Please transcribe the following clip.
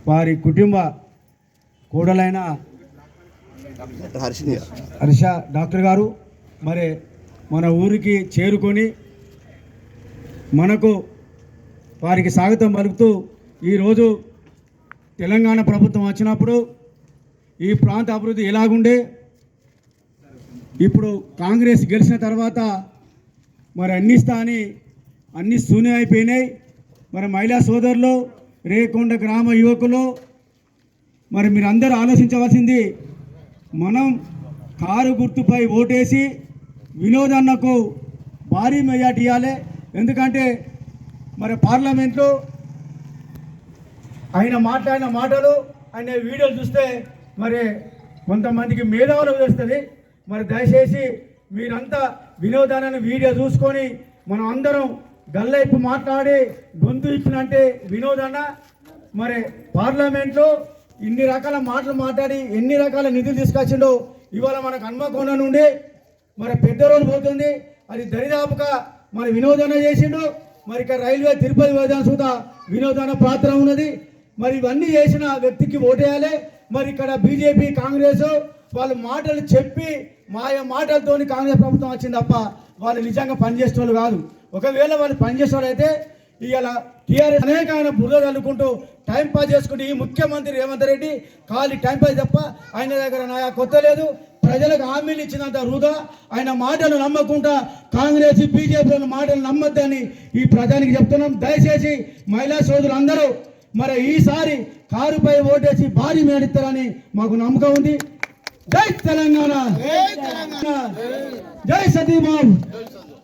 వారి కుటుంబ కోడలైన హర్ష డాక్టర్ గారు మరి మన ఊరికి చేరుకొని మనకు వారికి స్వాగతం పలుకుతూ ఈరోజు తెలంగాణ ప్రభుత్వం వచ్చినప్పుడు ఈ ప్రాంత అభివృద్ధి ఎలాగుండే, ఇప్పుడు కాంగ్రెస్ గెలిచిన తర్వాత మరి అన్ని శూన్యం అయిపోయినాయి. మరి మహిళా సోదరులు, రేకొండ గ్రామ యువకులు, మరి మీరందరూ ఆలోచించవలసింది, మనం కారు గుర్తుపై ఓటేసి వినోద్ అన్నకు భారీ మెజార్టీ ఇవ్వాలి. ఎందుకంటే మరి పార్లమెంట్లో ఆయన మాట్లాడిన మాటలు, ఆయన వీడియోలు చూస్తే మరి కొంతమందికి మేధావులు వస్తుంది. మరి దయచేసి మీరంతా వినోదాన్ని వీడియో చూసుకొని మనం అందరం గల్లైపు మాట్లాడి గొంతు ఇచ్చినంటే వినోదన్న మరి పార్లమెంట్లో ఇన్ని రకాల మాటలు మాట్లాడి ఎన్ని రకాల నిధులు తీసుకొచ్చిండో ఇవాళ మనకు హన్మకొండ నుండి మరి పెద్ద రోజు పోతుంది. అది దరిదాపుగా మరి వినోదన చేసిండు. మరి ఇక్కడ రైల్వే తిరుపతి వేదాన్ని సుధా వినోదన పాత్ర ఉన్నది. మరి ఇవన్నీ చేసిన వ్యక్తికి ఓటేయాలి. మరి ఇక్కడ బీజేపీ కాంగ్రెస్ వాళ్ళు మాటలు చెప్పి మాటలతో కాంగ్రెస్ ప్రభుత్వం వచ్చింది తప్ప వాళ్ళు నిజంగా పనిచేసే వాళ్ళు కాదు. ఒకవేళ వాళ్ళు పనిచేసేవాళ్ళైతే ఇలా టీఆర్ఎస్ అనేక ఆయన బుర్ర చల్లుకుంటూ టైంపాస్ చేసుకుంటూ ఈ ముఖ్యమంత్రి రేవంత్ రెడ్డి ఖాళీ టైంపాస్ తప్ప ఆయన దగ్గర నా కొత్త లేదు. ప్రజలకు హామీలు ఇచ్చినంత వృధా. ఆయన మాటలు నమ్మకుండా కాంగ్రెస్ బీజేపీ మాటలు నమ్మద్దని ఈ ప్రజానికి చెప్తున్నాం. దయచేసి మహిళా సోదరులు అందరూ మరి ఈసారి కారుపై ఓటేసి భారీ మేడిస్తారని మాకు నమ్మకం ఉంది. జై తెలంగాణ, జై సతీబాబు.